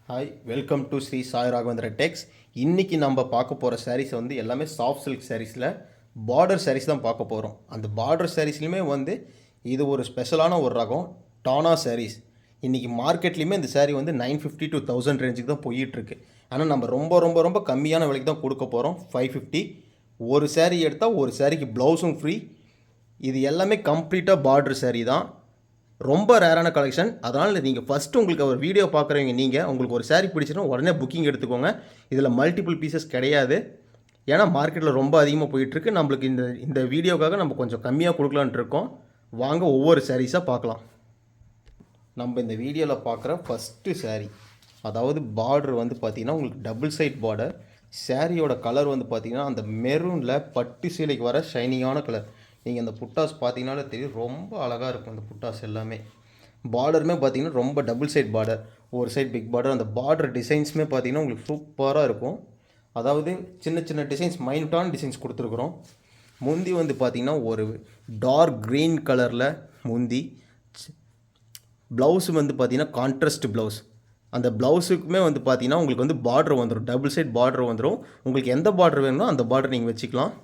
Hi, welcome to Sri Sai Raghavendra Tex. இன்றைக்கி நம்ம பார்க்க போகிற சாரீஸ் வந்து எல்லாமே சாஃப்ட் சில்க் சாரீஸில் பார்டர் சாரீஸ் தான் பார்க்க போகிறோம். அந்த பார்டர் சாரீஸ்லையுமே வந்து இது ஒரு ஸ்பெஷலான ஒரு ரகம் டானா சாரீஸ். இன்றைக்கி மார்க்கெட்லேயுமே இந்த சாரீ வந்து 950 to 1000 ரேஞ்சுக்கு தான் போயிட்டுருக்கு. ஆனால் நம்ம ரொம்ப ரொம்ப ரொம்ப கம்மியான விலைக்கு தான் கொடுக்க போகிறோம். 550. ஒரு சாரீ எடுத்தால் ஒரு சாரீக்கு ப்ளவுஸும் ஃப்ரீ. இது எல்லாமே கம்ப்ளீட்டாக பார்டர் சாரீ தான். ரொம்ப ரேரான கலெக்ஷன். அதனால் நீங்கள் ஃபஸ்ட்டு உங்களுக்கு ஒரு வீடியோ பார்க்குறவங்க நீங்கள் உங்களுக்கு ஒரு சாரீ பிடிச்சிடும் உடனே புக்கிங் எடுத்துக்கோங்க. இதில் மல்டிபிள் பீசஸ் கிடையாது. ஏன்னா மார்க்கெட்டில் ரொம்ப அதிகமாக போயிட்டுருக்கு. நம்மளுக்கு இந்த வீடியோக்காக நம்ம கொஞ்சம் கம்மியாக கொடுக்கலான்ட்டு இருக்கோம். வாங்க ஒவ்வொரு சாரீஸாக பார்க்கலாம். நம்ம இந்த வீடியோவில் பார்க்குற ஃபஸ்ட்டு சாரீ, அதாவது பார்டர் வந்து பார்த்திங்கன்னா உங்களுக்கு டபுள் சைட் பார்டர். சாரியோட கலர் வந்து பார்த்திங்கன்னா அந்த மெரூனில் பட்டு சீலைக்கு வர ஷைனிங்கான கலர். நீங்கள் அந்த புட்டாஸ் பார்த்தீங்கனாலே தெரியும், ரொம்ப அழகாக இருக்கும் அந்த புட்டாஸ் எல்லாமே. பார்டருமே பார்த்தீங்கன்னா ரொம்ப டபுள் சைட் பார்டர், ஒரு சைட் பிக் பார்டர். அந்த பார்டர் டிசைன்ஸுமே பார்த்தீங்கன்னா உங்களுக்கு சூப்பராக இருக்கும். அதாவது சின்ன சின்ன டிசைன்ஸ், மைனூட்டான டிசைன்ஸ் கொடுத்துருக்குறோம். முந்தி வந்து பார்த்திங்கன்னா ஒரு டார்க் க்ரீன் கலரில் முந்தி. ப்ளவுஸு வந்து பார்த்திங்கன்னா கான்ட்ராஸ்ட் ப்ளவுஸ். அந்த ப்ளவுஸுக்குமே வந்து பார்த்திங்கன்னா உங்களுக்கு வந்து பார்டர் வந்துடும், டபுள் சைட் பார்டர் வந்துடும். உங்களுக்கு எந்த பார்டர் வேணுமோ அந்த பார்டர் நீங்கள் வச்சுக்கலாம்.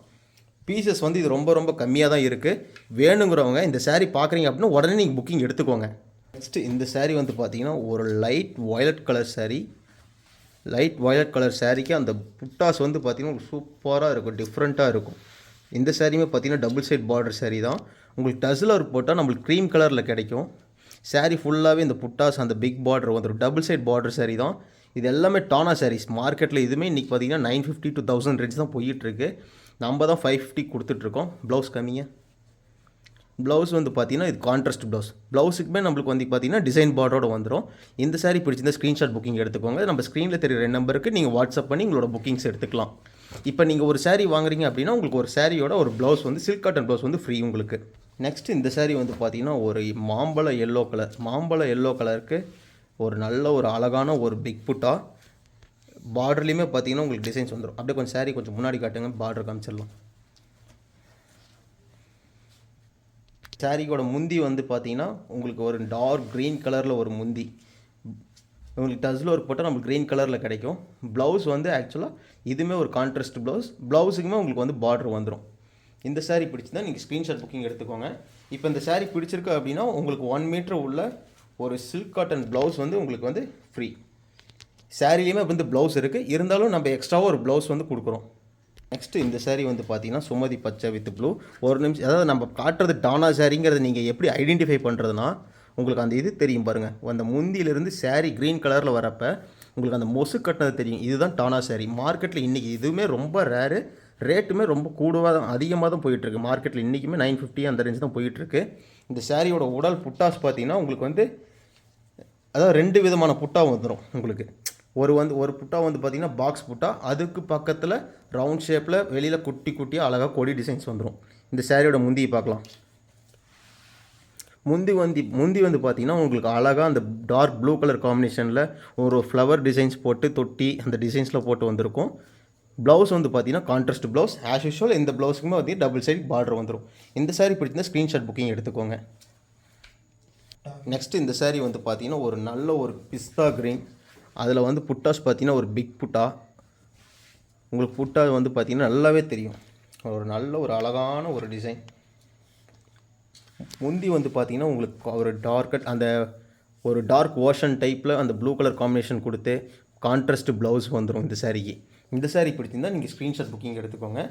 பீசஸ் வந்து இது ரொம்ப ரொம்ப கம்மியாக தான் இருக்குது. வேணுங்கிறவங்க இந்த சாரீ பார்க்குறீங்க அப்படின்னா உடனே நீங்கள் புக்கிங் எடுத்துக்கோங்க. நெக்ஸ்ட்டு இந்த சாரீ வந்து பார்த்திங்கன்னா ஒரு light violet colour sari. Light violet colour சாரீக்கு அந்த புட்டாஸ் வந்து பார்த்திங்கன்னா சூப்பராக இருக்கும், டிஃப்ரெண்ட்டாக இருக்கும். இந்த சாரியுமே பார்த்திங்கன்னா டபுள் சைட் பார்டர் சாரீ தான். உங்களுக்கு டஸ்லர் போட்டால் நம்மளுக்கு க்ரீம் கலரில் கிடைக்கும். சாரீ ஃபுல்லாகவே இந்த புட்டாஸ் அந்த பிக் பார்டர் வந்துடும். டபுள் சைட் பார்டர் சாரீ தான். இது எல்லாமே டானா சாரீஸ். மார்க்கெட்டில் இதுவுமே இன்றைக்கி பார்த்திங்கன்னா 950 to 1000 ரேஞ்ச் தான் போயிட்டுருக்கு. நம்ம தான் 550 கொடுத்துட்ருக்கோம். ப்ளவுஸ் கம்மிங்க. ப்ளவுஸ் வந்து பார்த்திங்கன்னா இது கான்ட்ராஸ்ட் ப்ளவுஸ். ப்ளவுஸுக்குமே நம்மளுக்கு வந்து பார்த்திங்கன்னா டிசைன் பார்டரோட வந்துடும். இந்த சாரீ பிடிச்சிருந்தா ஸ்க்ரீன்ஷாட் புக்கிங் எடுத்துக்கோங்க. நம்ம ஸ்க்ரீனில் தெரியுற நம்பருக்கு நீங்கள் வாட்ஸ்அப் பண்ணி உங்களோட புக்கிங்ஸ் எடுத்துக்கலாம். இப்போ நீங்கள் ஒரு சாரீ வாங்குறீங்க அப்படின்னா உங்களுக்கு ஒரு சாரியோட ஒரு ப்ளவுஸ் வந்து சில்க் காட்டன் ப்ளவுஸ் வந்து ஃப்ரீ உங்களுக்கு. நெக்ஸ்ட் இந்த சாரீ வந்து பார்த்திங்கன்னா ஒரு மாம்பழ எல்லோ கலர். மாம்பழ எல்லோ கலருக்கு ஒரு நல்ல ஒரு அழகான ஒரு பிக் புட்டா. பார்டர்லேயுமே பார்த்தீங்கன்னா உங்களுக்கு டிசைன்ஸ் வந்துடும். அப்படியே கொஞ்சம் சாரீ கொஞ்சம் முன்னாடி காட்டுங்க, பார்டர் காமிச்சிடலாம். சாரீக்கோட முந்தி வந்து பார்த்தீங்கன்னா உங்களுக்கு ஒரு டார்க் க்ரீன் கலரில் ஒரு முந்தி. உங்களுக்கு டஸ்ல ஒரு போட்டால் நம்மளுக்கு க்ரீன் கலரில் கிடைக்கும். ப்ளவுஸ் வந்து ஆக்சுவலாக இதுவுமே ஒரு கான்ட்ராஸ்ட் ப்ளவுஸ். ப்ளவுஸுக்குமே உங்களுக்கு வந்து பார்டர் வந்துடும். இந்த சாரீ பிடிச்சிருந்தா நீங்கள் ஸ்க்ரீன்ஷாட் புக்கிங் எடுத்துக்கோங்க. இப்போ இந்த சாரீ பிடிச்சிருக்கு அப்படின்னா உங்களுக்கு 1 மீட்டர் உள்ள ஒரு சில்க் காட்டன் ப்ளவுஸ் வந்து உங்களுக்கு வந்து ஃப்ரீ. சாரிலையுமே வந்து ப்ளவுஸ் இருக்குது, இருந்தாலும் நம்ம எக்ஸ்ட்ராவாக ஒரு ப்ளவுஸ் வந்து கொடுக்குறோம். நெக்ஸ்ட்டு இந்த சாரீ வந்து பார்த்திங்கன்னா சுமதி பச்சை வித் ப்ளூ. ஒரு நிமிஷம், அதாவது நம்ம காட்டுறது டானா சாரிங்கிறத நீங்கள் எப்படி ஐடென்டிஃபை பண்ணுறதுனா உங்களுக்கு அந்த இது தெரியும் பாருங்கள். அந்த முந்தியிலிருந்து சாரீ க்ரீன் கலரில் வரப்போ உங்களுக்கு அந்த மொசு கட்டினது தெரியும். இதுதான் டானா சாரீ. மார்க்கெட்டில் இன்றைக்கி இதுவுமே ரொம்ப ரேரு. ரேட்டுமே ரொம்ப கூடுவாக தான், அதிகமாக தான் போயிட்டுருக்கு. மார்க்கெட்டில் இன்றைக்குமே 950 அந்த ரேஞ்ச் தான் போயிட்டுருக்கு. இந்த சாரியோட உடல் புட்டாஸ் பார்த்திங்கன்னா உங்களுக்கு வந்து அதாவது 2 விதமான புட்டா வந்துடும் உங்களுக்கு. ஒரு புட்டா வந்து பார்த்திங்கன்னா பாக்ஸ் புட்டா, அதுக்கு பக்கத்தில் ரவுண்ட் ஷேப்பில் வெளியில் குட்டி குட்டியாக அழகாக கொடி டிசைன்ஸ் வந்துடும். இந்த சாரியோட முந்தியை பார்க்கலாம். முந்தி வந்து பார்த்திங்கன்னா உங்களுக்கு அழகாக அந்த டார்க் ப்ளூ கலர் காம்பினேஷனில் ஒரு ஃப்ளவர் டிசைன்ஸ் போட்டு தொட்டி அந்த டிசைன்ஸில் போட்டு வந்திருக்கும். ப்ளவுஸ் வந்து பார்த்திங்கன்னா கான்ட்ராஸ்ட் ப்ளவுஸ். ஆஸ் யூஷுவல் இந்த ப்ளவுஸுக்குமே வந்து டபுள் சைட் பார்டர் வந்துடும். இந்த சாரீ பிடிச்சிருந்தா ஸ்க்ரீன்ஷாட் புக்கிங் எடுத்துக்கோங்க. நெக்ஸ்ட் இந்த சாரீ வந்து பார்த்திங்கன்னா ஒரு நல்ல ஒரு பிஸ்தா க்ரீன். அதில் வந்து புட்டாஸ் பார்த்திங்கன்னா ஒரு பிக் புட்டா. உங்களுக்கு புட்டா வந்து பார்த்திங்கன்னா நல்லாவே தெரியும். ஒரு நல்ல ஒரு அழகான ஒரு டிசைன். முந்தி வந்து பார்த்திங்கன்னா உங்களுக்கு ஒரு அந்த ஒரு டார்க் ஓஷன் டைப்பில் அந்த ப்ளூ கலர் காம்பினேஷன் கொடுத்து கான்ட்ராஸ்ட் ப்ளவுஸ் வந்துடும் இந்த சாரீக்கு. இந்த சாரீ பிடிச்சிருந்தால் நீங்கள் ஸ்க்ரீன்ஷாட் புக்கிங் எடுத்துக்கோங்க.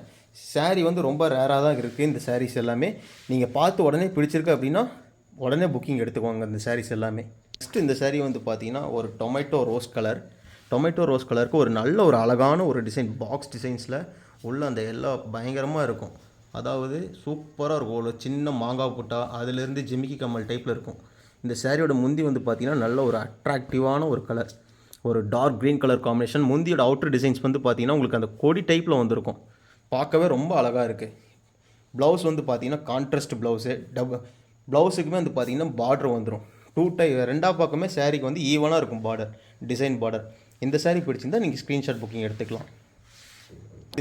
சாரீ வந்து ரொம்ப ரேராக தான் இருக்குது. இந்த சாரீஸ் எல்லாமே நீங்கள் பார்த்து உடனே பிடிச்சிருக்கு அப்படின்னா உடனே புக்கிங் எடுத்துக்கோங்க இந்த சாரீஸ் எல்லாமே. நெக்ஸ்ட்டு இந்த சாரீ வந்து பார்த்திங்கன்னா ஒரு tomato rose colour. Tomato rose கலருக்கு ஒரு நல்ல ஒரு அழகான ஒரு டிசைன், பாக்ஸ் டிசைன்ஸில் உள்ள அந்த எல்லாம் பயங்கரமாக இருக்கும். அதாவது சூப்பராக இருக்கும். ஒரு சின்ன மாங்காய் புட்டா, அதிலேருந்து ஜிமிக்கி கம்மல் டைப்பில் இருக்கும். இந்த சாரியோட முந்தி வந்து பார்த்திங்கன்னா நல்ல ஒரு அட்ராக்டிவான ஒரு கலர், ஒரு டார்க் க்ரீன் கலர் காம்பினேஷன். முந்தியோட அவுட்டர் டிசைன்ஸ் வந்து பார்த்திங்கன்னா உங்களுக்கு அந்த கொடி டைப்பில் வந்திருக்கும். பார்க்கவே ரொம்ப அழகாக இருக்குது. ப்ளவுஸ் வந்து பார்த்திங்கன்னா கான்ட்ராஸ்ட் ப்ளவுஸு. ப்ளவுஸுக்குமே வந்து பார்த்திங்கன்னா பார்டர் வந்துடும். ரெண்டாவது பக்கமே சாரீக்கு வந்து ஈவனாக இருக்கும் பார்டர், டிசைன் பார்டர். இந்த சாரீ பிடிச்சிருந்தால் நீங்கள் ஸ்க்ரீன்ஷாட் புக்கிங் எடுத்துக்கலாம்.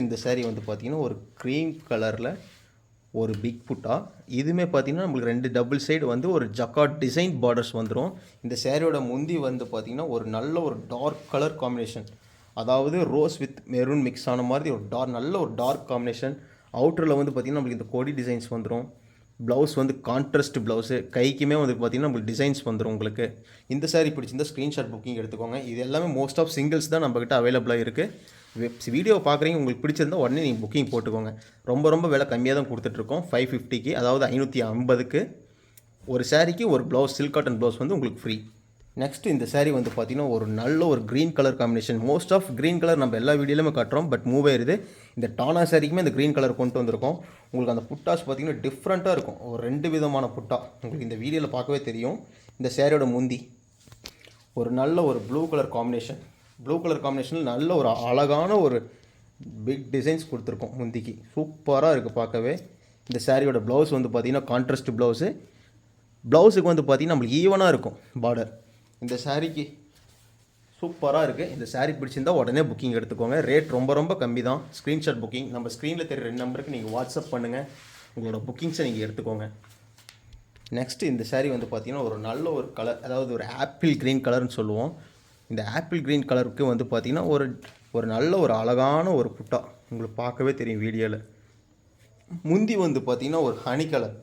இந்த சாரீ வந்து பார்த்திங்கன்னா ஒரு க்ரீம் கலரில் ஒரு பிக் புட்டா. இதுவுமே பார்த்தீங்கன்னா நம்மளுக்கு 2 டபுள் சைடு வந்து ஒரு ஜக்கார்ட் டிசைன் பார்டர்ஸ் வந்துடும். இந்த சேரீயோட முந்தி வந்து பார்த்திங்கன்னா ஒரு நல்ல ஒரு டார்க் கலர் காம்பினேஷன், அதாவது ரோஸ் வித் மெரூன் மிக்ஸ் ஆன மாதிரி ஒரு நல்ல ஒரு டார்க் காம்பினேஷன். அவுட்டரில் வந்து பார்த்திங்கன்னா நம்மளுக்கு இந்த கொடி டிசைன்ஸ் வந்துடும். ப்ளவுஸ் வந்து கான்ட்ராஸ்ட் ப்ளவுஸு, கைக்குமே வந்து பார்த்திங்கன்னா நம்மளுக்கு டிசைன்ஸ் வந்துடும் உங்களுக்கு. இந்த சாரீ பிடிச்சிருந்தா ஸ்க்ரீன்ஷாட் புக்கிங் எடுத்துக்கோங்க. இது எல்லாமே மோஸ்ட் ஆஃப் சிங்கிள்ஸ் தான் நம்மக்கிட்ட அவைலபிளாக இருக்குது. வீடியோ பார்க்குறீங்க, உங்களுக்கு பிடிச்சிருந்தா உடனே நீங்கள் புக்கிங் போட்டுக்கோங்க. ரொம்ப விலை கம்மியாக தான் கொடுத்துட்ருக்கோம். 550க்கு, அதாவது 550க்கு ஒரு சாரீக்கு ஒரு ப்ளவுஸ், சில்க் காட்டன் ப்ளவுஸ் வந்து உங்களுக்கு ஃப்ரீ. நெக்ஸ்ட்டு இந்த சாரீ வந்து பார்த்திங்கன்னா ஒரு நல்ல ஒரு green colour combination. Most of green colour நம்ம எல்லா வீடியோலையுமே காட்டுறோம், பட் மூவ் ஆயிருது. இந்த டானா சாரிக்குமே இந்த க்ரீன் கலர் கொண்டு வந்திருக்கோம். உங்களுக்கு அந்த புட்டாஸ் பார்த்திங்கன்னா டிஃப்ரெண்ட்டாக இருக்கும். ஒரு 2 விதமான புட்டா உங்களுக்கு இந்த வீடியோவில் பார்க்கவே தெரியும். இந்த சாரியோட முந்தி ஒரு நல்ல ஒரு ப்ளூ கலர் காம்பினேஷனில் நல்ல ஒரு அழகான ஒரு பிக் டிசைன்ஸ் கொடுத்துருக்கோம். முந்திக்கு சூப்பராக இருக்குது பார்க்கவே. இந்த சாரியோட ப்ளவுஸ் வந்து பார்த்திங்கன்னா கான்ட்ராஸ்ட் ப்ளவுஸுக்கு வந்து பார்த்திங்கன்னா நம்மளுக்கு ஈவனாக இருக்கும் பார்டர். இந்த சாரீக்கு சூப்பராக இருக்குது. இந்த சாரீ பிடிச்சிருந்தா உடனே புக்கிங் எடுத்துக்கோங்க. ரேட் ரொம்ப கம்மி தான். ஸ்க்ரீன்ஷாட் புக்கிங் நம்ம ஸ்க்ரீனில் தெரிய 2 நம்பருக்கு நீங்கள் வாட்ஸ்அப் பண்ணுங்கள். உங்களோட புக்கிங்ஸை நீங்கள் எடுத்துக்கோங்க. நெக்ஸ்ட்டு இந்த சாரீ வந்து பார்த்திங்கன்னா ஒரு நல்ல ஒரு கலர், அதாவது ஒரு ஆப்பிள் க்ரீன் கலர்னு சொல்லுவோம். இந்த ஆப்பிள் க்ரீன் கலருக்கு வந்து பார்த்திங்கன்னா ஒரு நல்ல ஒரு அழகான ஒரு புட்டா உங்களுக்கு பார்க்கவே தெரியும் வீடியோவில். முந்தி வந்து பார்த்திங்கன்னா ஒரு ஹனி கலர்,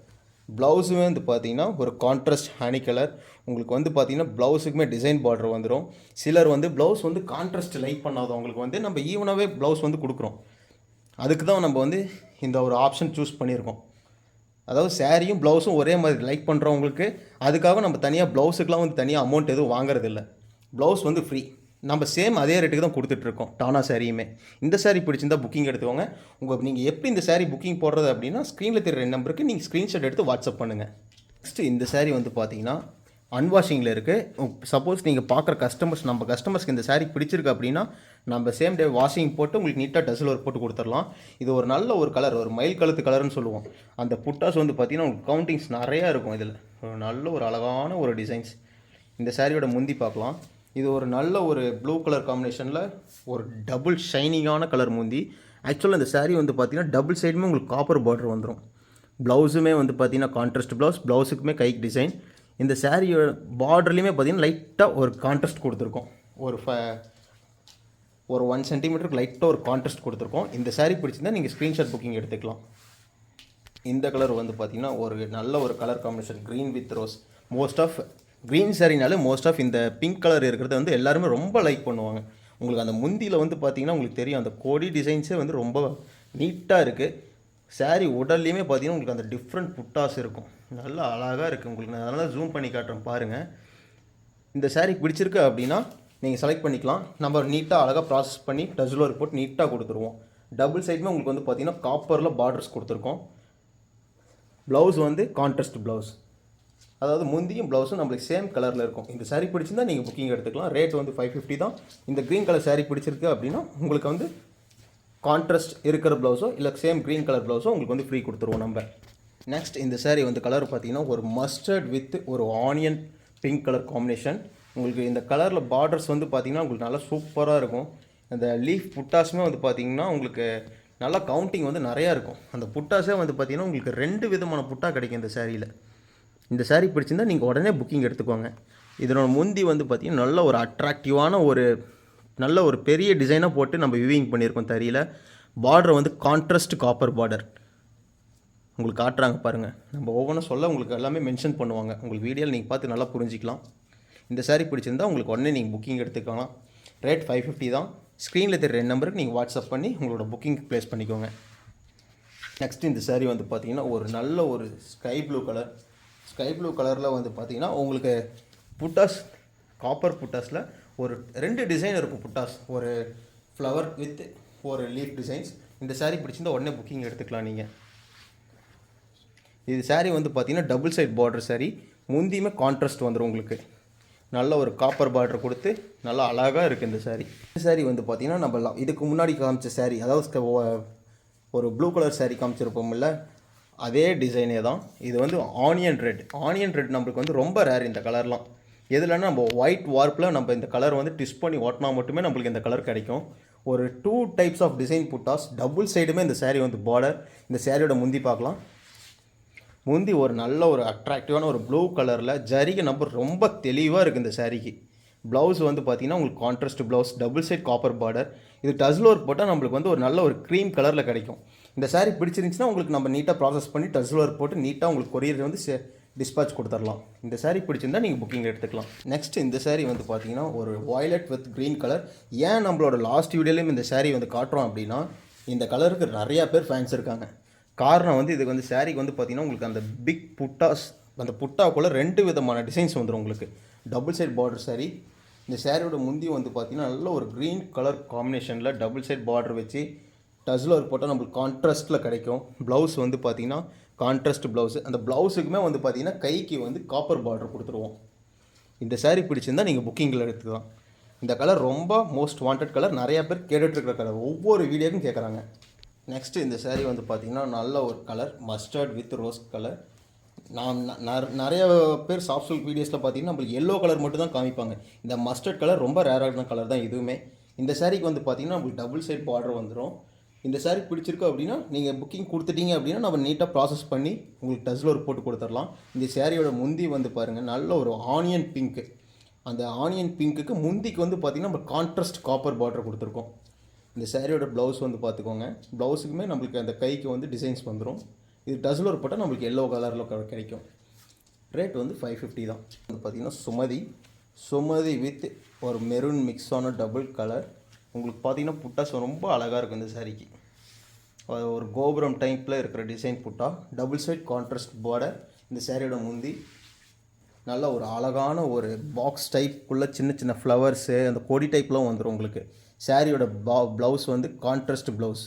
ப்ளவுஸுமே வந்து பார்த்திங்கன்னா ஒரு கான்ட்ராஸ்ட் ஹனி கலர். உங்களுக்கு வந்து பார்த்திங்கன்னா ப்ளவுஸுக்குமே டிசைன் பார்டர் வந்துடும். சிலர் வந்து ப்ளவுஸ் வந்து கான்ட்ராஸ்ட் லைக் பண்ணாதவங்களுக்கு வந்து நம்ம ஈவனாகவே ப்ளவுஸ் வந்து கொடுக்குறோம். அதுக்கு தான் நம்ம வந்து இந்த ஒரு ஆப்ஷன் சூஸ் பண்ணியிருக்கோம். அதாவது சாரியும் ப்ளவுஸும் ஒரே மாதிரி லைக் பண்ணுறவங்களுக்கு அதுக்காக நம்ம தனியாக ப்ளவுஸுக்கெலாம் வந்து தனியாக அமௌண்ட் எதுவும் வாங்குறதில்ல. ப்ளவுஸ் வந்து ஃப்ரீ. நம்ம சேம் அதே ரேட்டுக்கு தான் கொடுத்துட்ருக்கோம் டானா சாரியுமே. இந்த சாரீ பிடிச்சிருந்தால் புக்கிங் எடுத்துக்கோங்க. நீங்கள் எப்படி இந்த சாரீ புக்கிங் போடுறது அப்படின்னா ஸ்க்ரீனில் தெரிய நம்பருக்கு நீங்கள் ஸ்க்ரீன்ஷாட் எடுத்து வாட்ஸ்அப் பண்ணுங்கள். நெக்ஸ்ட்டு இந்த சாரீ வந்து பார்த்தீங்கன்னா அன்வாஷிங்கில் இருக்குது. சப்போஸ் நீங்கள் பார்க்குற நம்ம கஸ்டமர்ஸ்க்கு இந்த சாரீ பிடிச்சிருக்கு அப்படின்னா நம்ம சேம் டே வாஷிங் போட்டு உங்களுக்கு நீட்டாக டசில் ஒர்க் போட்டு கொடுத்துடலாம். இது ஒரு நல்ல ஒரு கலர், ஒரு மயில் கழுத்து கலர்னு சொல்லுவோம். அந்த புட்டாஸ் வந்து பார்த்திங்கன்னா உங்களுக்கு கவுண்டிங்ஸ் நிறையா இருக்கும். இதில் ஒரு நல்ல ஒரு அழகான ஒரு டிசைன்ஸ். இந்த சாரியோட முந்தி பார்க்கலாம். இது ஒரு நல்ல ஒரு ப்ளூ கலர் காம்பினேஷனில் ஒரு டபுள் ஷைனிங்கான கலர் முந்தி. ஆக்சுவலாக இந்த சாரீ வந்து பார்த்திங்கன்னா டபுள் சைடுமே உங்களுக்கு காப்பர் பார்டர் வந்துடும். ப்ளவுஸுமே வந்து பார்த்திங்கன்னா கான்ட்ராஸ்ட் ப்ளவுஸுக்குமே கைக்கு டிசைன். இந்த சாரியோட பார்டர்லேயுமே பார்த்திங்கன்னா லைட்டாக ஒரு கான்ட்ராஸ்ட் கொடுத்துருக்கோம். ஒரு 1 சென்டிமீட்டருக்கு லைட்டாக ஒரு கான்ட்ராஸ்ட் கொடுத்துருக்கோம். இந்த சாரீ பிடிச்சிருந்தால் நீங்கள் ஸ்க்ரீன்ஷாட் புக்கிங் எடுத்துக்கலாம். இந்த கலர் வந்து பார்த்திங்கன்னா ஒரு நல்ல ஒரு colour combination, green with rose. Most of green சாரினாலே மோஸ்ட் ஆஃப் இந்த பிங்க் கலர் இருக்கிறத வந்து எல்லாருமே ரொம்ப லைக் பண்ணுவாங்க. உங்களுக்கு அந்த முந்தியில் வந்து பார்த்திங்கன்னா உங்களுக்கு தெரியும், அந்த கோடி டிசைன்ஸே வந்து ரொம்ப நீட்டாக இருக்குது. சாரீ உடல்லையுமே பார்த்திங்கன்னா உங்களுக்கு அந்த டிஃப்ரெண்ட் புட்டாஸ் இருக்கும். நல்லா அழகாக இருக்குது. உங்களுக்கு நான் அதனால் ஜூம் பண்ணி காட்டுறேன் பாருங்கள். இந்த சாரீ பிடிச்சிருக்கு அப்படின்னா நீங்கள் செலக்ட் பண்ணிக்கலாம். நம்ம நீட்டாக அழகாக ப்ராசஸ் பண்ணி டசில் ஒர்க் போட்டு நீட்டாக கொடுத்துருவோம். டபுள் சைடுமே உங்களுக்கு வந்து பார்த்திங்கன்னா காப்பரில் பார்டர்ஸ் கொடுத்துருக்கோம். ப்ளவுஸ் வந்து கான்ட்ராஸ்ட் ப்ளவுஸ், அதாவது முந்தியும் ப்ளவுஸும் நம்மளுக்கு சேம் கலரில் இருக்கும். இந்த சாரீ பிடிச்சிருந்தால் நீங்கள் புக்கிங் எடுத்துக்கலாம். ரேட் வந்து 550 தான். இந்த க்ரீன் கலர் சாரீ பிடிச்சிருக்கு அப்படின்னா உங்களுக்கு வந்து கான்ட்ராஸ்ட் இருக்கிற ப்ளவுஸோ இல்லை சேம் க்ரீன் கலர் ப்ளவுஸோ உங்களுக்கு வந்து ஃப்ரீ கொடுத்துருவோம் நம்ம. நெக்ஸ்ட் இந்த சாரீ வந்து கலர் பார்த்திங்கன்னா ஒரு மஸ்டர்ட் வித் ஒரு ஆனியன் பிங்க் கலர் காம்பினேஷன். உங்களுக்கு இந்த கலரில் பார்டர்ஸ் வந்து பார்த்திங்கன்னா உங்களுக்கு நல்லா சூப்பராக இருக்கும். அந்த லீஃப் புட்டாஸுமே வந்து பார்த்திங்கன்னா உங்களுக்கு நல்லா கவுண்டிங் வந்து நிறையா இருக்கும். அந்த புட்டாஸே வந்து பார்த்திங்கன்னா உங்களுக்கு 2 விதமான புட்டா கிடைக்கும் இந்த சாரியில். இந்த சாரீ பிடிச்சிருந்தால் நீங்கள் உடனே புக்கிங் எடுத்துக்கோங்க. இதனோட முந்தி வந்து பார்த்திங்கன்னா நல்ல ஒரு அட்ராக்டிவான நல்ல ஒரு பெரிய டிசைனாக போட்டு நம்ம விவிங் பண்ணியிருக்கோம் தறியில். பார்டர் வந்து கான்ட்ராஸ்ட் காப்பர் பார்டர் உங்களுக்கு காட்டுறாங்க பாருங்கள். நம்ம ஒவ்வொன்றும் சொல்ல உங்களுக்கு எல்லாமே மென்ஷன் பண்ணுவாங்க. உங்களுக்கு வீடியோவில் நீங்கள் பார்த்து நல்லா புரிஞ்சிக்கலாம். இந்த சாரீ பிடிச்சிருந்தால் உங்களுக்கு உடனே நீங்கள் புக்கிங் எடுத்துக்கலாம். ரேட் 550 தான். ஸ்க்ரீனில் தெரிய 2 நம்பருக்கு நீங்கள் வாட்ஸ்அப் பண்ணி உங்களோட புக்கிங் ப்ளேஸ் பண்ணிக்கோங்க. நெக்ஸ்ட் இந்த சாரீ வந்து பார்த்திங்கன்னா ஒரு நல்ல ஒரு ஸ்கை ப்ளூ கலரில் வந்து பார்த்திங்கன்னா உங்களுக்கு புட்டாஸ், காப்பர் புட்டாஸில் ஒரு 2 டிசைன் இருக்கும். புட்டாஸ் ஒரு ஃப்ளவர் வித் ஒரு லீஃப் டிசைன்ஸ். இந்த சாரீ பிடிச்சிருந்தால் உடனே புக்கிங் எடுத்துக்கலாம் நீங்கள். இது சாரீ வந்து பார்த்திங்கன்னா டபுள் சைட் பார்டர் சாரீ. முந்தியுமே கான்ட்ராஸ்ட் வந்துடும் உங்களுக்கு. நல்ல ஒரு காப்பர் பார்டர் கொடுத்து நல்லா அழகாக இருக்குது இந்த சாரீ. இந்த சாரீ வந்து பார்த்திங்கன்னா நம்ம இதுக்கு முன்னாடி காமிச்ச சாரீ, அதாவது ஒரு ப்ளூ கலர் சாரீ காமிச்சிருப்போம்ல, அதே டிசைனே தான். இது வந்து ஆனியன் ரெட் நம்மளுக்கு வந்து ரொம்ப ரேர் இந்த கலர்லாம். எதுலன்னா நம்ம ஒயிட் வார்ப்பில் நம்ம இந்த கலர் வந்து ட்விஸ்ட் பண்ணி ஓட்டினா மட்டுமே நம்மளுக்கு இந்த கலர் கிடைக்கும். ஒரு 2 types of design buttas, double சைடுமே இந்த சாரீ வந்து பார்டர். இந்த சாரியோட முந்தி பார்க்கலாம். முந்தி ஒரு நல்ல ஒரு அட்ராக்டிவான ஒரு ப்ளூ கலரில் ஜரிகை நம்பர் ரொம்ப தெளிவாக இருக்குது இந்த சாரீக்கு. ப்ளவுஸ் வந்து பார்த்தீங்கன்னா உங்களுக்கு contrast blouse, double side copper border. இது டஸ்ல் ஒர்க் போட்டால் நம்மளுக்கு வந்து ஒரு நல்ல ஒரு க்ரீம் கலரில் கிடைக்கும். இந்த சாரீ பிடிச்சிருந்துச்சுன்னா உங்களுக்கு நம்ம நீட்டாக ப்ராசஸ் பண்ணி டஸ்ல் ஒர்க் போட்டு நீட்டாக உங்களுக்கு கொரியர் வந்து டிஸ்பேச் கொடுத்துடலாம். இந்த சாரீ பிடிச்சிருந்தா நீங்கள் புக்கிங் எடுத்துக்கலாம். நெக்ஸ்ட் இந்த சாரீ வந்து பார்த்தீங்கன்னா ஒரு வயலட் வித் க்ரீன் கலர். ஏன் நம்மளோட லாஸ்ட் வீடியோலையும் இந்த சாரீ வந்து காட்டுறோம் அப்படின்னா, இந்த கலருக்கு நிறையா பேர் ஃபேன்ஸ் இருக்காங்க. காரணம் வந்து இதுக்கு வந்து சாரீக்கு வந்து பார்த்தீங்கன்னா உங்களுக்கு அந்த பிக் புட்டாஸ், அந்த புட்டாக்குள்ளே 2 விதமான டிசைன்ஸ் வந்துடும் உங்களுக்கு. Double side border sari. இந்த சாரியோட முந்தி வந்து பார்த்தீங்கன்னா நல்ல ஒரு க்ரீன் கலர் காம்பினேஷனில் டபுள் சைட் பார்டர் வச்சு டஸ்ல ஒர்க் போட்டால் நம்மளுக்கு கான்ட்ராஸ்ட்டில் கிடைக்கும். ப்ளவுஸ் வந்து பார்த்தீங்கன்னா கான்ட்ராஸ்ட் ப்ளவுஸு. அந்த ப்ளவுஸுக்குமே வந்து பார்த்தீங்கன்னா கைக்கு வந்து காப்பர் பார்டர் கொடுத்துருவோம். இந்த சாரீ பிடிச்சிருந்தால் நீங்கள் புக்கிங்கில் எடுத்துக்கலாம். இந்த கலர் ரொம்ப மோஸ்ட் வாண்டட் கலர். நிறையா பேர் கேட்டுட்ருக்கிற கலர், ஒவ்வொரு வீடியோக்கும் கேட்குறாங்க. நெக்ஸ்ட்டு இந்த சாரீ வந்து பார்த்திங்கன்னா நல்ல ஒரு colour mustard with rose colour. நான் நிறைய பேர் சாஃப்ட் சில்க் வீடியோஸில் பார்த்தீங்கன்னா நம்மளுக்கு எல்லோ கலர் மட்டும் தான் காமிப்பாங்க. இந்த மஸ்டர்ட் கலர் ரொம்ப ரேரான கலர் தான் இதுவுமே. இந்த சாரீக்கு வந்து பார்த்திங்கன்னா நம்மளுக்கு டபுள் சைட் பார்டர் வந்துடும். இந்த சாரீ பிடிச்சிருக்கு அப்படின்னா நீங்கள் புக்கிங் கொடுத்துட்டீங்க அப்படின்னா நம்ம நீட்டாக ப்ராசஸ் பண்ணி உங்களுக்கு டஸ்ல ஒரு போட்டு கொடுத்துடலாம். இந்த சாரியோட முந்தி வந்து பாருங்கள் நல்ல ஒரு ஆனியன் பிங்க்கு. அந்த ஆனியன் பிங்க்குக்கு முந்திக்கு வந்து பார்த்திங்கன்னா நம்ம கான்ட்ராஸ்ட் காப்பர் பார்டர் கொடுத்துருக்கோம். இந்த சாரியோட ப்ளவுஸ் வந்து பார்த்துக்கோங்க. ப்ளவுஸுக்குமே நம்மளுக்கு அந்த கைக்கு வந்து டிசைன்ஸ் வந்துடும். இது டஸ்ல ஒரு போட்டால் நம்மளுக்கு எல்லோ கலரில் கிடைக்கும். ரேட் வந்து 550 தான். வந்து பார்த்திங்கன்னா சுமதி வித் ஒரு மெரூன் மிக்ஸ் ஆன டபுள் கலர். உங்களுக்கு பார்த்தீங்கன்னா புட்டாஸ் ரொம்ப அழகாக இருக்கும் இந்த சாரீக்கு. ஒரு கோபுரம் டைப்பில் இருக்கிற டிசைன் புட்டா, டபுள் சைட் கான்ட்ராஸ்ட் பார்டர். இந்த சாரியோட முந்தி நல்ல ஒரு அழகான ஒரு பாக்ஸ் டைப்புக்குள்ளே சின்ன சின்ன ஃப்ளவர்ஸு, அந்த கொடி டைப்லாம் வந்துடும் உங்களுக்கு. சாரியோட ப்ளவுஸ் வந்து கான்ட்ராஸ்ட் ப்ளவுஸ்.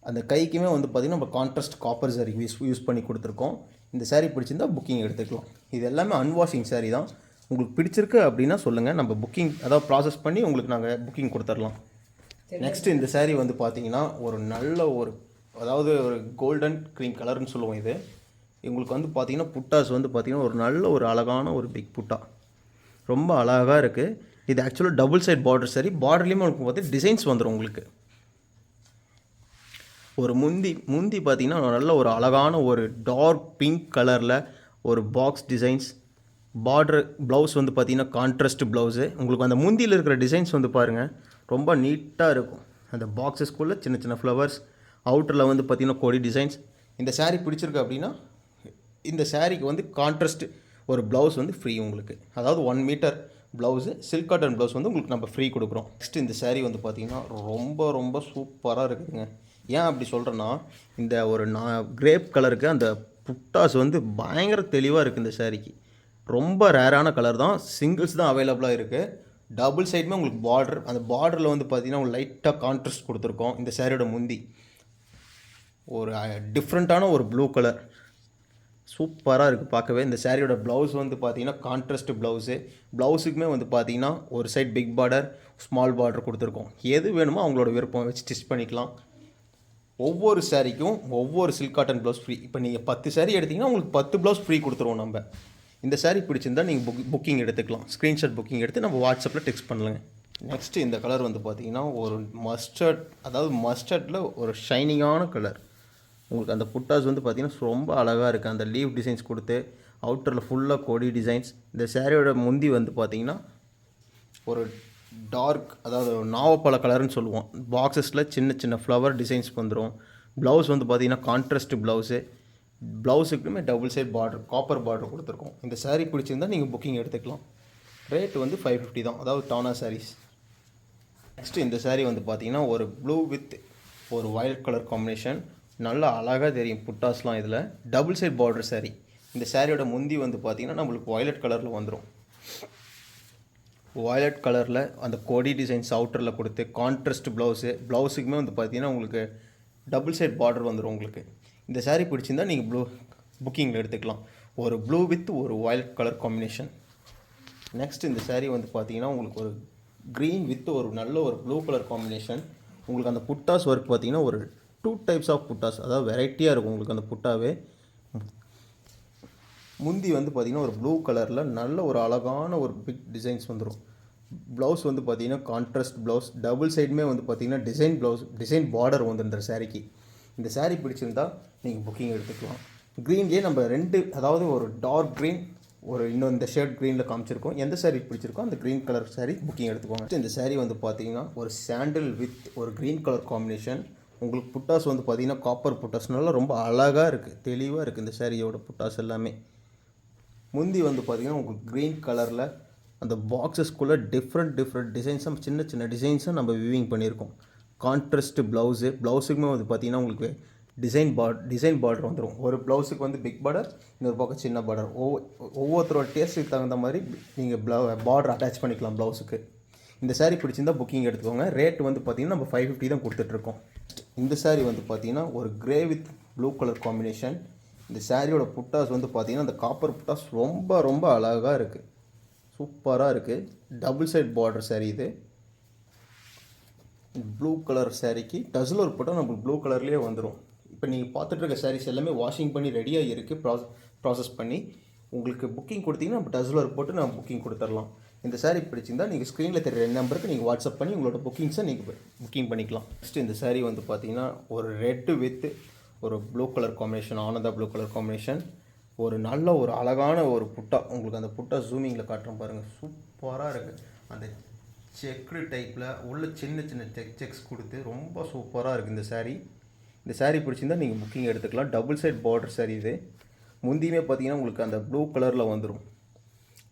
அந்த கைக்குமே வந்து பார்த்திங்கன்னா நம்ம கான்ட்ராஸ்ட் காப்பர் சாரி யூஸ் பண்ணி கொடுத்துருக்கோம். இந்த சாரீ பிடிச்சிருந்தால் புக்கிங் எடுத்துக்கலாம். இது எல்லாமே அன்வாஷிங் சாரீ தான். உங்களுக்கு பிடிச்சிருக்கு அப்படின்னா சொல்லுங்கள், நம்ம புக்கிங் அதாவது ப்ராசஸ் பண்ணி உங்களுக்கு நாங்கள் புக்கிங் கொடுத்துடலாம். நெக்ஸ்ட்டு இந்த சாரீ வந்து பார்த்திங்கன்னா ஒரு நல்ல ஒரு அதாவது ஒரு கோல்டன் க்ரீம் கலர்னு சொல்லுவோம். இது உங்களுக்கு வந்து பார்த்திங்கன்னா புட்டாஸ் வந்து பார்த்திங்கன்னா ஒரு நல்ல ஒரு அழகான ஒரு பிக் புட்டா, ரொம்ப அழகாக இருக்குது. இது ஆக்சுவலாக டபுள் சைட் பார்டர் சாரீ. பார்டர்லேயுமே உங்களுக்கு பார்த்து டிசைன்ஸ் வந்துடும் உங்களுக்கு. ஒரு முந்தி பார்த்திங்கன்னா நல்ல ஒரு அழகான ஒரு டார்க் பிங்க் கலரில் ஒரு பாக்ஸ் டிசைன்ஸ். பார்டர் ப்ளவுஸ் வந்து பார்த்திங்கன்னா கான்ட்ராஸ்ட் ப்ளவுஸு. உங்களுக்கு அந்த முந்தியில் இருக்கிற டிசைன்ஸ் வந்து பாருங்கள் ரொம்ப நீட்டாக இருக்கும். அந்த பாக்ஸஸ்குள்ளே சின்ன சின்ன ஃப்ளவர்ஸ், அவுட்டரில் வந்து பார்த்திங்கன்னா கொடி டிசைன்ஸ். இந்த சாரீ பிடிச்சிருக்கு அப்படின்னா இந்த சாரீக்கு வந்து கான்ட்ராஸ்ட் ஒரு ப்ளவுஸ் வந்து ஃப்ரீ உங்களுக்கு. அதாவது 1 metre blouse, silk cotton blouse வந்து உங்களுக்கு நம்ம ஃப்ரீ கொடுக்குறோம். நெக்ஸ்ட் இந்த சாரீ வந்து பார்த்திங்கன்னா ரொம்ப சூப்பராக இருக்குதுங்க. ஏன் அப்படி சொல்கிறேன்னா, இந்த ஒரு கிரேப் கலருக்கு அந்த புட்டாஸ் வந்து பயங்கர தெளிவாக இருக்குது இந்த சாரீக்கு. ரொம்ப ரேரான கலர் தான், சிங்கிள்ஸ் தான் அவைலபிளாக இருக்குது. டபுள் சைடுமே உங்களுக்கு பார்டர், அந்த பார்டரில் வந்து பார்த்திங்கன்னா உங்களுக்கு லைட்டாக கான்ட்ராஸ்ட் கொடுத்துருக்கோம். இந்த சாரியோட முந்தி ஒரு டிஃப்ரெண்ட்டான ஒரு ப்ளூ கலர், சூப்பராக இருக்குது பார்க்கவே. இந்த சாரியோட ப்ளவுஸ் வந்து பார்த்திங்கன்னா கான்ட்ராஸ்ட் ப்ளவுஸு. ப்ளவுஸுக்குமே வந்து பார்த்திங்கன்னா ஒரு side big border, small border கொடுத்துருக்கோம். எது வேணுமோ அவங்களோட விருப்பம் வச்சு ஸ்டிச் பண்ணிக்கலாம். ஒவ்வொரு சாரிக்கும் ஒவ்வொரு சில்க் காட்டன் ப்ளவுஸ் ஃப்ரீ. இப்போ நீங்கள் 10 சாரீ எடுத்திங்கன்னா உங்களுக்கு 10 ப்ளவுஸ் ஃப்ரீ கொடுத்துருவோம் நம்ம. இந்த சாரீ பிடிச்சிருந்தால் நீங்கள் புக்கிங் எடுத்துக்கலாம். ஸ்க்ரீன்ஷாட் புக்கிங் எடுத்து நம்ம வாட்ஸ்அப்பில் டெக்ஸ்ட் பண்ணலாங்க. நெக்ஸ்ட்டு இந்த கலர் வந்து பார்த்திங்கன்னா ஒரு மஸ்டர்ட், அதாவது மஸ்டர்டில் ஒரு ஷைனிங்கான கலர். உங்களுக்கு அந்த புட்டாஸ் வந்து பார்த்திங்கன்னா ரொம்ப அழகாக இருக்குது. அந்த லீவ் டிசைன்ஸ் கொடுத்து அவுட்டரில் ஃபுல்லாக கொடி டிசைன்ஸ். இந்த சாரியோட முந்தி வந்து பார்த்திங்கன்னா ஒரு டார்க், அதாவது நாவப்பழ கலர்னு சொல்லுவோம். பாக்ஸஸில் சின்ன சின்ன ஃப்ளவர் டிசைன்ஸ் வந்துடும். ப்ளவுஸ் வந்து பார்த்திங்கன்னா கான்ட்ராஸ்ட் ப்ளவுஸு. ப்ளவுஸுக்குமே double side border, copper border கொடுத்துருக்கோம். இந்த சாரீ பிடிச்சிருந்தால் நீங்கள் புக்கிங் எடுத்துக்கலாம். ரேட் வந்து 550 தான், அதாவது டானா சாரீஸ். நெக்ஸ்ட்டு இந்த சாரீ வந்து பார்த்திங்கன்னா ஒரு ப்ளூ வித் ஒரு வயலட் கலர் காம்பினேஷன். நல்லா அழகாக தெரியும் புட்டாஸ்லாம். இதில் டபுள் சைட் பார்டர் சாரீ. இந்த சாரியோட முந்தி வந்து பார்த்திங்கன்னா நம்மளுக்கு வயலட் கலரில் வந்துடும். வயலட் கலரில் அந்த கொடி டிசைன்ஸ் அவுட்டரில் கொடுத்து கான்ட்ராஸ்ட் ப்ளவுஸுக்குமே வந்து பார்த்திங்கன்னா உங்களுக்கு டபுள் சைட் பார்டர் வந்துடும் உங்களுக்கு. இந்த சாரீ பிடிச்சிருந்தால் நீங்கள் புக்கிங்கில் எடுத்துக்கலாம். ஒரு ப்ளூ வித் ஒரு வயலட் கலர் காம்பினேஷன். நெக்ஸ்ட் இந்த சாரீ வந்து பார்த்திங்கன்னா உங்களுக்கு ஒரு க்ரீன் வித் ஒரு நல்ல ஒரு ப்ளூ கலர் காம்பினேஷன். உங்களுக்கு அந்த புட்டாஸ் ஒர்க் பார்த்திங்கன்னா ஒரு 2 டைப்ஸ் ஆஃப் புட்டாஸ், அதாவது வெரைட்டியாக இருக்கும் உங்களுக்கு அந்த புட்டாவே. முந்தி வந்து பார்த்திங்கன்னா ஒரு ப்ளூ கலரில் நல்ல ஒரு அழகான ஒரு பிக் டிசைன்ஸ் வந்துடும். ப்ளவுஸ் வந்து பார்த்திங்கன்னா கான்ட்ராஸ்ட் ப்ளவுஸ். டபுள் சைடுமே வந்து பார்த்திங்கன்னா டிசைன் பார்டர் வந்துடும் இந்த சாரீக்கு. இந்த சாரீ பிடிச்சிருந்தால் நீங்கள் புக்கிங் எடுத்துக்கலாம். க்ரீன்லேயே நம்ம ரெண்டு, அதாவது ஒரு டார்க் க்ரீன், ஒரு இன்னும் இந்த ஷேட் க்ரீனில் காமிச்சிருக்கோம். எந்த சாரீ பிடிச்சிருக்கோ அந்த க்ரீன் கலர் சாரீ புக்கிங் எடுத்துக்கோங்க. இந்த சாரீ வந்து பார்த்தீங்கன்னா ஒரு சாண்டில் வித் ஒரு க்ரீன் கலர் காம்பினேஷன். உங்களுக்கு புட்டாஸ் வந்து பார்த்தீங்கன்னா காப்பர் புட்டாஸ்னால ரொம்ப அழகாக இருக்குது, தெளிவாக இருக்குது இந்த சாரியோட புட்டாஸ் எல்லாமே. முந்தி வந்து பார்த்தீங்கன்னா உங்களுக்கு க்ரீன் கலரில் அந்த பாக்ஸஸ்குள்ளே டிஃப்ரெண்ட் டிசைன்ஸும் சின்ன சின்ன டிசைன்ஸும் நம்ம விவிங் பண்ணியிருக்கோம். கான்ட்ராஸ்ட் ப்ளவுஸுக்குமே வந்து பார்த்தீங்கன்னா உங்களுக்கு டிசைன் பார்டர் வந்துடும். ஒரு ப்ளவுஸுக்கு வந்து பிக் பார்டர், இன்னொரு பக்கம் சின்ன பார்டர். ஒவ்வொருத்தரோட டேஸ்ட்டுக்கு தகுந்த மாதிரி நீங்கள் பார்டர் அட்டாச் பண்ணிக்கலாம் ப்ளவுஸுக்கு. இந்த சாரீ பிடிச்சிருந்தா புக்கிங் எடுத்துக்கோங்க. ரேட் வந்து பார்த்தீங்கன்னா நம்ம 550 தான் கொடுத்துட்ருக்கோம். இந்த சாரீ வந்து பார்த்தீங்கன்னா ஒரு grey with blue colour combination. இந்த சாரியோட புட்டாஸ் வந்து பார்த்தீங்கன்னா அந்த காப்பர் புட்டாஸ் ரொம்ப ரொம்ப அழகாக இருக்குது, சூப்பராக இருக்குது. டபுள் சைட் பார்டர் சாரீ இது. ப்ளூ கலர் சாரீக்கு டஸ்லர் போட்டால் நம்மளுக்கு ப்ளூ கலர்லேயே வந்துடும். இப்போ நீங்கள் பார்த்துட்டு இருக்க சாரீஸ் எல்லாமே வாஷிங் பண்ணி ரெடியாக இருக்குது. ப்ராசஸ் பண்ணி உங்களுக்கு புக்கிங் கொடுத்தீங்கன்னா நம்ம டஸ்லர் போட்டு நம்ம புக்கிங் கொடுத்துடலாம். இந்த சாரீ பிடிச்சிருந்தா நீங்கள் ஸ்க்ரீனில் தெரிய நம்பருக்கு நீங்கள் வாட்ஸ்அப் பண்ணி உங்களோட புக்கிங்ஸை நீங்கள் புக்கிங் பண்ணிக்கலாம். நெக்ஸ்ட் இந்த சாரீ வந்து பார்த்தீங்கன்னா ஒரு ரெட்டு வித் ஒரு blue colour combination, Ananda blue colour combination. ஒரு நல்ல ஒரு அழகான ஒரு புட்டா, உங்களுக்கு அந்த புட்டா ஜூமிங்கில் காட்டுறோம் பாருங்கள், சூப்பராக இருக்குது. அந்த செக்குடு டைப்பில் உள்ள சின்ன சின்ன செக்ஸ் கொடுத்து ரொம்ப சூப்பராக இருக்குது இந்த சாரீ. இந்த சாரீ பிடிச்சிருந்தால் நீங்கள் புக்கிங் எடுத்துக்கலாம். டபுள் சைட் பார்டர் சாரீ இது. முந்தியுமே பார்த்தீங்கன்னா உங்களுக்கு அந்த ப்ளூ கலரில் வந்துடும்.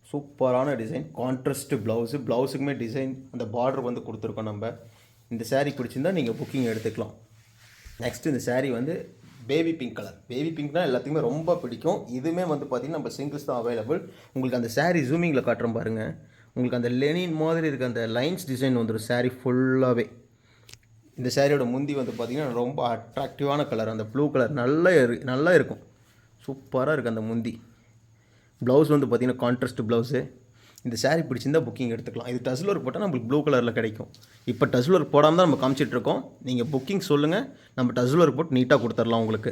சூப்பரான டிசைன். கான்ட்ராஸ்ட் ப்ளவுஸுக்குமே டிசைன் அந்த பார்டர் வந்து கொடுத்துருக்கோம் நம்ம. இந்த சாரீ பிடிச்சிருந்தால் நீங்கள் புக்கிங் எடுத்துக்கலாம். நெக்ஸ்ட் இந்த சாரீ வந்து பேபி பிங்க் கலர். பேபி பிங்க்னால் எல்லாத்துக்குமே ரொம்ப பிடிக்கும். இதுவுமே வந்து பார்த்திங்கன்னா நம்ம சிங்கிள்ஸ் தான் அவைலபிள். உங்களுக்கு அந்த சாரீ ஜூமிங்கில் காட்டுறோம் பாருங்கள். உங்களுக்கு அந்த லெனின் மாதிரி இருக்க அந்த லைன்ஸ் டிசைன் வந்துடும் சாரீ ஃபுல்லாகவே. இந்த சாரியோட முந்தி வந்து பார்த்திங்கன்னா ரொம்ப அட்ராக்டிவான கலர், அந்த ப்ளூ கலர் நல்லா இருக்கும், சூப்பராக இருக்குது அந்த முந்தி. ப்ளவுஸ் வந்து பார்த்திங்கன்னா கான்ட்ராஸ்ட் ப்ளவுஸு. இந்த சாரீ பிடிச்சிருந்தால் புக்கிங் எடுத்துக்கலாம். இது டஸ்ல் ஒர்க் போட்டால் நம்மளுக்கு ப்ளூ கலரில் கிடைக்கும். இப்போ டஸ்ல் ஒர்க் போடாமல் தான் நம்ம காமிச்சிட்ருக்கோம். நீங்கள் புக்கிங் சொல்லுங்கள், நம்ம டஸ்ல் ஒர்க் போட்டு நீட்டாக கொடுத்துடலாம் உங்களுக்கு.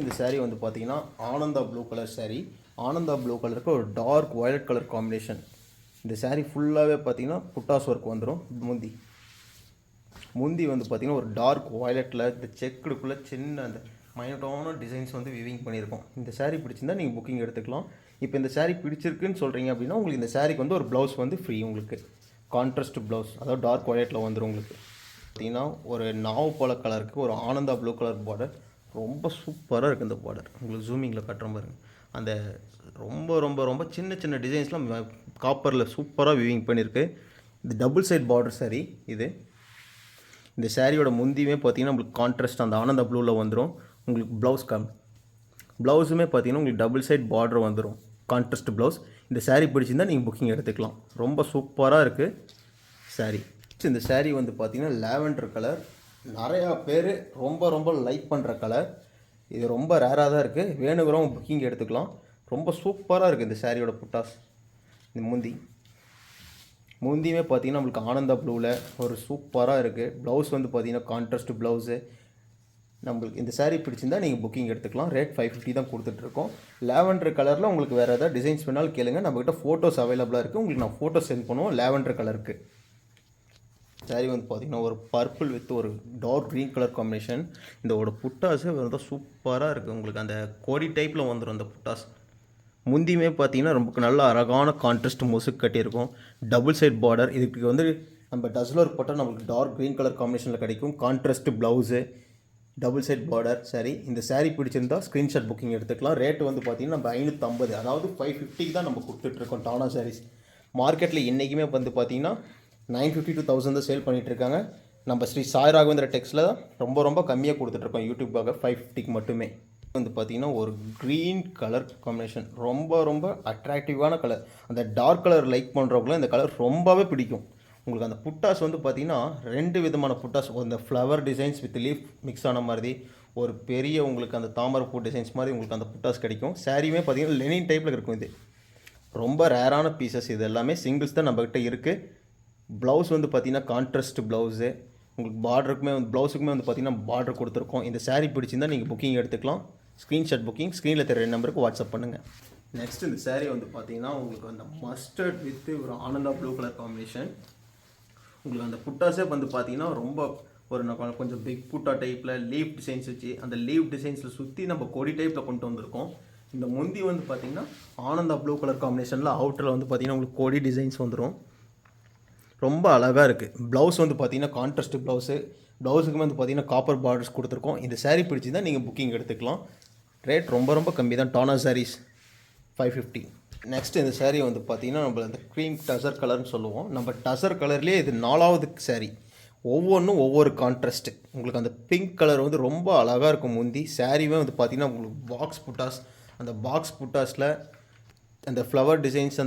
இந்த சாரீ வந்து பார்த்திங்கன்னா Ananda blue colour sari. Ananda blue கலருக்கு ஒரு டார்க் வயலட் கலர் காம்பினேஷன். இந்த சாரீ ஃபுல்லாகவே பார்த்திங்கன்னா புட்டாஸ் ஒர்க் வந்துடும். முந்தி வந்து பார்த்திங்கன்னா ஒரு டார்க் வயலட்டில் இந்த செக்குடுக்குள்ளே சின்ன அந்த மைனட்டான டிசைன்ஸ் வந்து விவிங் பண்ணியிருக்கோம். இந்த சாரீ பிடிச்சிருந்தால் நீங்கள் புக்கிங் எடுத்துக்கலாம். இப்போ இந்த சாரீ பிடிச்சிருக்குன்னு சொல்கிறீங்க அப்படின்னா உங்களுக்கு இந்த சாரீக்கு வந்து ஒரு ப்ளவுஸ் வந்து ஃப்ரீ. உங்களுக்கு கான்ட்ராஸ்ட் ப்ளவுஸ், அதாவது டார்க் வயலட்டில் வந்துடும். உங்களுக்கு பார்த்திங்கன்னா ஒரு நாவு போல கலருக்கு ஒரு ஆனந்தா ப்ளூ கலர் பார்டர். ரொம்ப சூப்பராக இருக்குது இந்த பார்டர். உங்களுக்கு ஜூமிங்கில் கட்டுற பாருங்க. அந்த ரொம்ப ரொம்ப ரொம்ப சின்ன சின்ன டிசைன்ஸ்லாம் காப்பரில் சூப்பராக விவிங் பண்ணியிருக்கு. இது டபுள் சைட் பார்டர் சாரீ இது. இந்த சாரியோட முந்தியுமே பார்த்தீங்கன்னா உங்களுக்கு கான்ட்ராஸ்ட் அந்த ஆனந்தா ப்ளூவில் வந்துடும். உங்களுக்கு ப்ளவுஸுமே பார்த்தீங்கன்னா உங்களுக்கு டபுள் சைட் பார்டர் வந்துடும், கான்ட்ராஸ்ட் ப்ளவுஸ். இந்த சாரீ பிடிச்சிருந்தால் நீங்கள் புக்கிங் எடுத்துக்கலாம். ரொம்ப சூப்பராக இருக்குது சாரீ. இந்த சாரீ வந்து பார்த்திங்கன்னா லாவெண்டர் கலர். நிறையா பேர் ரொம்ப ரொம்ப லைக் பண்ணுற கலர். இது ரொம்ப ரேராக தான் இருக்குது. வேணுங்கிறவங்க புக்கிங் எடுத்துக்கலாம். ரொம்ப சூப்பராக இருக்குது இந்த சாரியோட புட்டாஸ். இந்த முந்தியுமே பார்த்தீங்கன்னா நம்மளுக்கு ஆனந்தா ப்ளூவில் ஒரு சூப்பராக இருக்குது. ப்ளவுஸ் வந்து பார்த்தீங்கன்னா கான்ட்ராஸ்ட் ப்ளவுஸு. நம்மளுக்கு இந்த சாரீ பிடிச்சிருந்தால் நீங்கள் புக்கிங் எடுத்துக்கலாம். ரேட் 550 தான் கொடுத்துட்ருக்கோம். லாவெண்டர் கலரில் உங்களுக்கு வேறு ஏதாவது டிசைன்ஸ் வேணாலும் கேளுங்க, நம்மக்கிட்ட ஃபோட்டோஸ் அவைலபிளாக இருக்குது. உங்களுக்கு நான் ஃபோட்டோஸ் சென்ட் பண்ணுவோம். லாவெண்டர் கலருக்கு சாரீ வந்து பார்த்திங்கன்னா ஒரு பர்பிள் வித் ஒரு டார்க் க்ரீன் கலர் காம்பினேஷன். இதோட புட்டாஸு வந்து சூப்பராக இருக்குது. உங்களுக்கு அந்த கோடி டைப்பில் வந்துடும் அந்த புட்டாஸ். முந்தியுமே பார்த்தீங்கன்னா ரொம்ப நல்ல அழகான கான்ட்ராஸ்ட் முசுக்கு கட்டியிருக்கும். Double side border. இதுக்கு வந்து நம்ம டஸ்லர் போட்டால் நம்மளுக்கு டார்க் க்ரீன் கலர் காம்பினேஷனில் கிடைக்கும். Contrast blouse, double side border sari. இந்த சாரீ பிடிச்சிருந்தா ஸ்க்ரீன்ஷாட் புக்கிங் எடுத்துக்கலாம். ரேட்டு வந்து பார்த்திங்கன்னா நம்ம 550, அதாவது 550 தான் நம்ம கொடுத்துட்ருக்கோம் டானா சாரீஸ். மார்க்கெட்டில் என்றைக்குமே வந்து பார்த்திங்கன்னா 950 to 1000 தான் சேல் பண்ணிகிட்ருக்காங்க. நம்ம ஸ்ரீ சாய் ராகவேந்திர டெக்ஸில் ரொம்ப ரொம்ப கம்மியாக கொடுத்துட்ருக்கோம் யூடியூப்பாக. 550 மட்டுமே. வந்து பார்த்திங்கன்னா ஒரு க்ரீன் கலர் காம்பினேஷன், ரொம்ப ரொம்ப அட்ராக்டிவான கலர். அந்த டார்க் கலர் லைக் பண்ணுறவங்களும் இந்த கலர் ரொம்பவே பிடிக்கும். உங்களுக்கு அந்த புட்டாஸ் வந்து பார்த்திங்கன்னா 2 விதமான புட்டாஸ். அந்த flower designs with leaf mix ஆன மாதிரி ஒரு பெரிய உங்களுக்கு அந்த தாமரை பூ டிசைன்ஸ் மாதிரி உங்களுக்கு அந்த புட்டாஸ் கிடைக்கும். சாரியுமே பார்த்திங்கன்னா லெனின் டைப்பில் இருக்கும். இது ரொம்ப ரேரான பீசஸ். இது எல்லாமே சிங்கிள்ஸ் தான் நம்மக்கிட்ட இருக்குது. ப்ளவுஸ் வந்து பார்த்திங்கன்னா கான்ட்ராஸ்ட் ப்ளவுஸு. உங்களுக்கு ப்ளவுஸுக்குமே வந்து பார்த்திங்கன்னா பார்டர் கொடுத்துருக்கோம். இந்த சாரீ பிடிச்சிருந்தால் நீங்கள் புக்கிங் எடுத்துக்கலாம். ஸ்க்ரீன்ஷாட் புக்கிங் ஸ்க்ரீனில் தெரிய நம்பருக்கு வாட்ஸ்அப் பண்ணுங்கள். நெக்ஸ்ட் இந்த சாரீ வந்து பார்த்திங்கன்னா உங்களுக்கு அந்த மஸ்டர்ட் வித் ஒரு ஆனந்தா ப்ளூ கலர் காம்பினேஷன். உங்களுக்கு அந்த புட்டாஸே வந்து பார்த்திங்கன்னா ரொம்ப கொஞ்சம் பிக் புட்டா டைப்பில் லீவ் டிசைன்ஸ் வச்சு அந்த லீவ் டிசைன்ஸில் சுற்றி நம்ம கொடி டைப்பில் கொண்டு வந்திருக்கோம். இந்த முந்தி வந்து பார்த்திங்கன்னா ஆனந்தா ப்ளூ கலர் காம்பினேஷனில் அவுட்டரில் வந்து பார்த்திங்கன்னா உங்களுக்கு கொடி டிசைன்ஸ் வந்துடும். ரொம்ப அழகாக இருக்குது. ப்ளவுஸ் வந்து பார்த்திங்கன்னா கான்ட்ராஸ்ட் ப்ளவுஸுக்கு வந்து பார்த்திங்கன்னா காப்பர் பார்டர்ஸ் கொடுத்துருக்கோம். இந்த saree பிடிச்சி தான் நீங்கள் புக்கிங் எடுத்துக்கலாம். ரேட் ரொம்ப கம்மி தான். டானா சாரீஸ் 550. நெக்ஸ்ட் இந்த saree வந்து பார்த்திங்கன்னா நம்ம அந்த க்ரீம் டசர் கலர்னு சொல்லுவோம். நம்ம டசர் கலர்லேயே இது 4வது saree. ஒவ்வொன்றும் ஒவ்வொரு கான்ட்ராஸ்ட்டு. உங்களுக்கு அந்த பிங்க் கலர் வந்து ரொம்ப அழகாக இருக்கும். முந்தி சாரீவே வந்து பார்த்திங்கன்னா உங்களுக்கு பாக்ஸ் புட்டாஸ், அந்த பாக்ஸ் புட்டாஸில் அந்த ஃப்ளவர் டிசைன்ஸ்,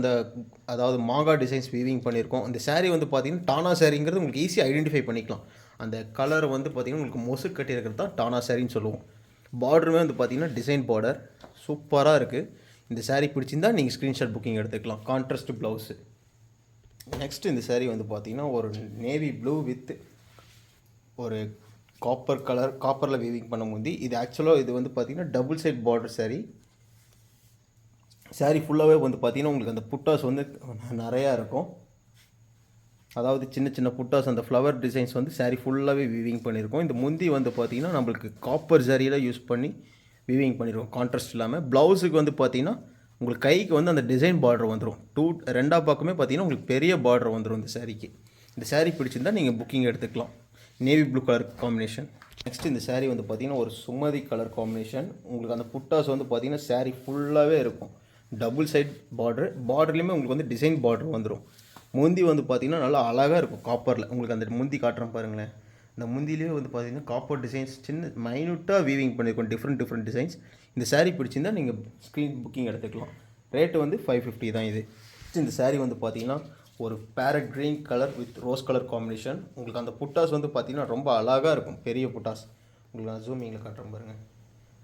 அதாவது மாங்காய் டிசைன்ஸ் வீவிங் பண்ணியிருக்கோம். இந்த saree வந்து பார்த்திங்கன்னா டானா சாரிங்கிறது உங்களுக்கு ஈஸியாக ஐடென்டிஃபை பண்ணிக்கலாம். அந்த கலர் வந்து பார்த்திங்கன்னா உங்களுக்கு மொசு கட்டியிருக்கிறது தான் டானா சாரின்னு சொல்லுவோம். பார்டருமே வந்து பார்த்திங்கன்னா டிசைன் பார்டர் சூப்பராக இருக்குது. இந்த saree பிடிச்சிருந்தா நீங்கள் ஸ்க்ரீன்ஷாட் புக்கிங் எடுத்துக்கலாம். Contrast blouse. நெக்ஸ்ட் இந்த saree வந்து பார்த்திங்கன்னா ஒரு நேவி ப்ளூ வித் ஒரு காப்பரில் வீவிங் பண்ண முந்தி. இது ஆக்சுவலாக இது வந்து பார்த்திங்கன்னா டபுள் சைட் பார்டர் saree ஃபுல்லாகவே வந்து பார்த்திங்கன்னா உங்களுக்கு அந்த புட்டாஸ் வந்து நிறையா இருக்கும். அதாவது சின்ன புட்டாஸ், அந்த ஃப்ளவர் டிசைன்ஸ் வந்து saree ஃபுல்லாகவே வீவிங் பண்ணியிருக்கோம். இந்த முந்தி வந்து பார்த்திங்கன்னா நம்மளுக்கு காப்பர் சாரியில் யூஸ் பண்ணி வீவிங் பண்ணியிருக்கோம், கான்ட்ராஸ்ட் இல்லாமல். ப்ளவுஸுக்கு வந்து பார்த்திங்கன்னா உங்களுக்கு கைக்கு வந்து அந்த டிசைன் பார்டர் வந்துடும். ரெண்டா பக்கமே பார்த்திங்கன்னா உங்களுக்கு பெரிய பார்டர் வந்துடும் இந்த சாரீக்கு. இந்த saree பிடிச்சிருந்தா நீங்கள் புக்கிங் எடுத்துக்கலாம். Navy blue colour combination. Next இந்த saree வந்து பார்த்திங்கன்னா ஒரு சுமதி கலர் காம்பினேஷன். உங்களுக்கு அந்த புட்டாஸ் வந்து பார்த்திங்கன்னா saree ஃபுல்லாகவே இருக்கும். டபுள் சைட் பார்டர்லேயுமே உங்களுக்கு வந்து டிசைன் பார்டர் வந்துடும். முந்தி வந்து பார்த்திங்கன்னா நல்லா அழகாக இருக்கும் காப்பரில். உங்களுக்கு அந்த முந்தி காட்டுறேன் பாருங்களேன். இந்த முந்திலேயே வந்து பார்த்திங்கன்னா காப்பர் டிசைன்ஸ் சின்ன மைனூட்டாக வீவிங் பண்ணியிருக்கோம், டிஃப்ரெண்ட் டிசைன்ஸ். இந்த saree பிடிச்சிருந்தா நீங்கள் ஸ்க்ரீன் புக்கிங் எடுத்துக்கலாம். ரேட்டு வந்து 550 தான் இது. இந்த saree வந்து பார்த்திங்கன்னா ஒரு farad green colour with rose colour combination. உங்களுக்கு அந்த புட்டாஸ் வந்து பார்த்திங்கன்னா ரொம்ப அழகாக இருக்கும், பெரிய புட்டாஸ். உங்களுக்கு நான் ஜூமிங்கில் காட்டுறேன் பாருங்கள்.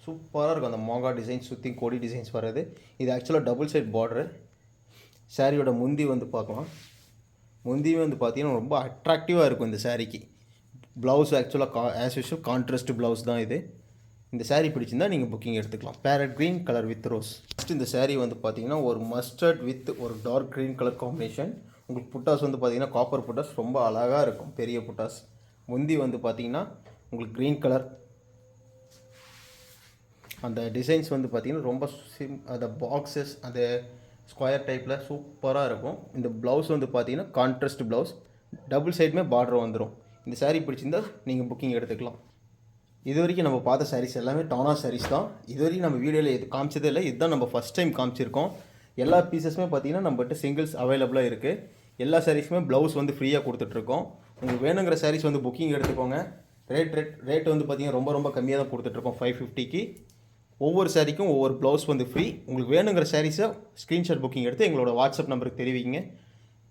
சூப்பராக இருக்கும். அந்த மாங்காய் டிசைன்ஸ் சுற்றி கொடி டிசைன்ஸ் வர்றது. இது ஆக்சுவலாக டபுள் சைட் பார்டரு. சாரியோட முந்தி வந்து பார்க்கலாம். முந்தியும் வந்து பார்த்திங்கன்னா ரொம்ப அட்ராக்டிவாக இருக்கும் இந்த சாரீக்கு. ப்ளவுஸ் ஆக்சுவலாக ஆஸ் யூஷுவல் கான்ட்ராஸ்ட் ப்ளவுஸ் தான் இது. இந்த saree பிடிச்சிருந்தா நீங்கள் புக்கிங் எடுத்துக்கலாம். Farad green colour with rose. Next இந்த saree வந்து பார்த்திங்கன்னா ஒரு மஸ்டர்ட் வித் ஒரு டார்க் க்ரீன் கலர் காம்பினேஷன். உங்களுக்கு புட்டாஸ் வந்து பார்த்திங்கன்னா காப்பர் புட்டாஸ் ரொம்ப அழகாக இருக்கும், பெரிய புட்டாஸ். முந்தி வந்து பார்த்திங்கன்னா உங்களுக்கு க்ரீன் கலர். அந்த டிசைன்ஸ் வந்து பார்த்திங்கன்னா ரொம்ப அந்த பாக்ஸஸ், அந்த ஸ்கொயர் டைப்பில் சூப்பராக இருக்கும். இந்த ப்ளவுஸ் வந்து பார்த்திங்கன்னா கான்ட்ராஸ்ட் ப்ளவுஸ், டபுள் சைடுமே பார்டர் வந்துடும். இந்த saree பிடிச்சிருந்தா நீங்கள் புக்கிங் எடுத்துக்கலாம். இது வரைக்கும் நம்ம பார்த்த sarees எல்லாமே டானா sarees தான். இது வரைக்கும் நம்ம வீடியோவில் எது காமிச்சதே இல்லை. இதுதான் நம்ம ஃபஸ்ட் டைம் காமிச்சிருக்கோம். எல்லா பீசஸுமே பார்த்திங்கன்னா நம்மகிட்ட சிங்கிள்ஸ் அவைலபிளாக இருக்குது. எல்லா சாரீஸுமே ப்ளவுஸ் வந்து ஃப்ரீயாக கொடுத்துட்ருக்கோம். உங்களுக்கு வேணுங்கிற sarees வந்து புக்கிங் எடுத்துக்கோங்க. ரேட் வந்து பார்த்திங்கன்னா ரொம்ப கம்மியாக தான் கொடுத்துட்ருக்கோம், 550க்கு. ஒவ்வொரு சாரிக்கும் ஒவ்வொரு ப்ளவுஸ் வந்து ஃப்ரீ. உங்களுக்கு வேணுங்கிற சாரீஸை ஸ்க்ரீன்ஷாட் புக்கிங் எடுத்து எங்களோட வாட்ஸ்அப் நம்பருக்கு தெரிவிங்க.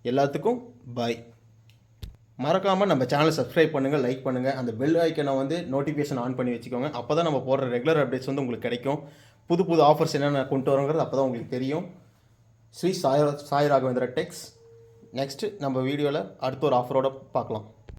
எல்லாத்துக்கும் பாய். மறக்காமல் நம்ம சேனலை சப்ஸ்கிரைப் பண்ணுங்கள், லைக் பண்ணுங்கள். அந்த பெல் ஐக்கனை வந்து நோட்டிஃபிகேஷன் ஆன் பண்ணி வச்சுக்கோங்க. அப்போ தான் நம்ம போடுற ரெகுலர் அப்டேட்ஸ் வந்து உங்களுக்கு கிடைக்கும். புது ஆஃபர்ஸ் என்னென்ன கொண்டு வரோங்கிறது அப்போ தான் உங்களுக்கு தெரியும். ஸ்ரீ சாய் ராகவேந்திரா டெக்ஸ். நெக்ஸ்ட்டு நம்ம வீடியோவில் அடுத்த ஒரு ஆஃபரோடு பார்க்கலாம்.